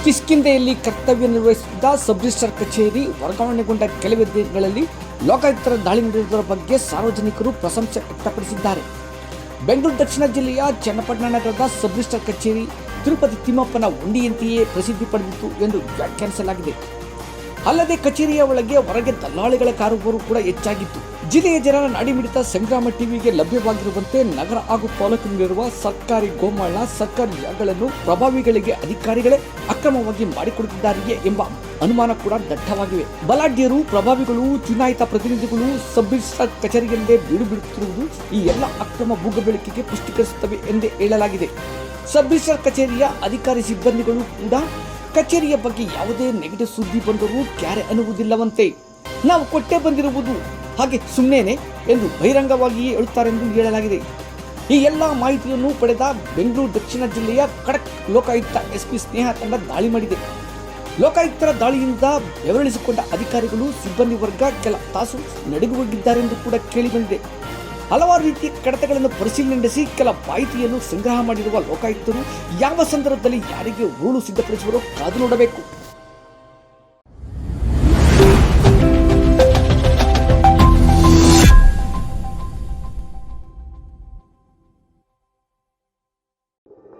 ಕಿಷ್ಕಿಂಧೆಯಲ್ಲಿ ಕರ್ತವ್ಯ ನಿರ್ವಹಿಸುತ್ತಿದ್ದ sub registrar ಕಚೇರಿ ವರ್ಗಾವಣೆಗೊಂಡ ಕೆಲವೇ ದಿನಗಳಲ್ಲಿ ಲೋಕಾಯುಕ್ತರ ದಾಳಿ ನಡೆದಿರುವ ಬಗ್ಗೆ ಸಾರ್ವಜನಿಕರು ಪ್ರಶಂಸೆ ವ್ಯಕ್ತಪಡಿಸಿದ್ದಾರೆ. ಬೆಂಗಳೂರು ದಕ್ಷಿಣ ಜಿಲ್ಲೆಯ ಚನ್ನಪಟ್ಟಣ ನಗರದ ಸಬ್ ರಿಜಿಸ್ಟ್ರಾರ್ ಕಚೇರಿ ತಿರುಪತಿ ತಿಮ್ಮಪ್ಪನ ಉಂಡಿಯಂತೆಯೇ ಪ್ರಸಿದ್ಧಿ ಪಡೆದಿತ್ತು ಎಂದು ವ್ಯಾಖ್ಯಾನಿಸಲಾಗಿದೆ. ಅಲ್ಲದೆ ಕಚೇರಿಯ ಒಳಗೆ ಹೊರಗೆ ದಲ್ಲಾಳಿಗಳ ಕಾರುಬಾರು ಕೂಡ ಹೆಚ್ಚಾಗಿತ್ತು. ಜಿಲ್ಲೆಯ ಜನರ ನಾಡಿಮಿಡಿತ ಸಂಗ್ರಾಮ ಟಿವಿಗೆ ಲಭ್ಯವಾಗಿರುವಂತೆ ನಗರ ಹಾಗೂ ತಾಲೂಕಿನಲ್ಲಿರುವ ಸರ್ಕಾರಿ ಗೋಮಾಳ, ಸರ್ಕಾರಿ ಜಾಗಗಳನ್ನು ಪ್ರಭಾವಿಗಳಿಗೆ ಅಧಿಕಾರಿಗಳೇ ಅಕ್ರಮವಾಗಿ ಮಾಡಿಕೊಡುತ್ತಿದ್ದಾರೆಯೇ ಎಂಬ ಅನುಮಾನ ಕೂಡ ದಟ್ಟವಾಗಿವೆ. ಬಲಾಢ್ಯರು, ಪ್ರಭಾವಿಗಳು, ಚುನಾಯಿತ ಪ್ರತಿನಿಧಿಗಳು ಸಬ್ ರಿಜಿಸ್ಟ್ರಾರ್ ಕಚೇರಿಯಲ್ಲೇ ಬೀಡು ಬಿಡುತ್ತಿರುವುದು ಈ ಎಲ್ಲ ಅಕ್ರಮ ಭೂಗಬಳಿಕೆಗೆ ಪುಷ್ಟೀಕರಿಸುತ್ತವೆ ಎಂದೇ ಹೇಳಲಾಗಿದೆ. ಸಬ್ ರಿಜಿಸ್ಟ್ರಾರ್ ಕಚೇರಿಯ ಅಧಿಕಾರಿ ಸಿಬ್ಬಂದಿಗಳು ಕೂಡ ಕಚೇರಿಯ ಬಗ್ಗೆ ಯಾವುದೇ ನೆಗೆಟಿವ್ ಸುದ್ದಿ ಬಂದರೂ ಕ್ಯಾರೆ ಅನ್ನುವುದಿಲ್ಲವಂತೆ. ನಾವು ಕೊಟ್ಟೇ ಬಂದಿರುವುದು ಹಾಗೆ ಸುಮ್ಮನೆ ಎಂದು ಬಹಿರಂಗವಾಗಿಯೇ ಹೇಳುತ್ತಾರೆಂದು ಹೇಳಲಾಗಿದೆ. ಈ ಎಲ್ಲ ಮಾಹಿತಿಯನ್ನು ಪಡೆದ ಬೆಂಗಳೂರು ದಕ್ಷಿಣ ಜಿಲ್ಲೆಯ ಖಡಕ್ ಲೋಕಾಯುಕ್ತ ಎಸ್ಪಿ ಸ್ನೇಹ ತಂಡ ದಾಳಿ ಮಾಡಿದೆ. ಲೋಕಾಯುಕ್ತರ ದಾಳಿಯಿಂದ ಬೆವರಿಳಿಸಿಕೊಂಡ ಅಧಿಕಾರಿಗಳು, ಸಿಬ್ಬಂದಿ ವರ್ಗ ಕೆಲ ತಾಸು ನಡುಗುಹೋಗಿದ್ದಾರೆಂದು ಕೂಡ ಕೇಳಿಬಂದಿದೆ. ಹಲವಾರು ರೀತಿಯ ಕಡತಗಳನ್ನು ಪರಿಶೀಲನೆ ನಡೆಸಿ ಕೆಲ ಮಾಹಿತಿಯನ್ನು ಸಂಗ್ರಹ ಮಾಡಿರುವ ಲೋಕಾಯುಕ್ತರು ಯಾವ ಸಂದರ್ಭದಲ್ಲಿ ಯಾರಿಗೆ ಉರುಳು ಸಿದ್ಧಪಡಿಸುವರೋ ಕಾದು ನೋಡಬೇಕು.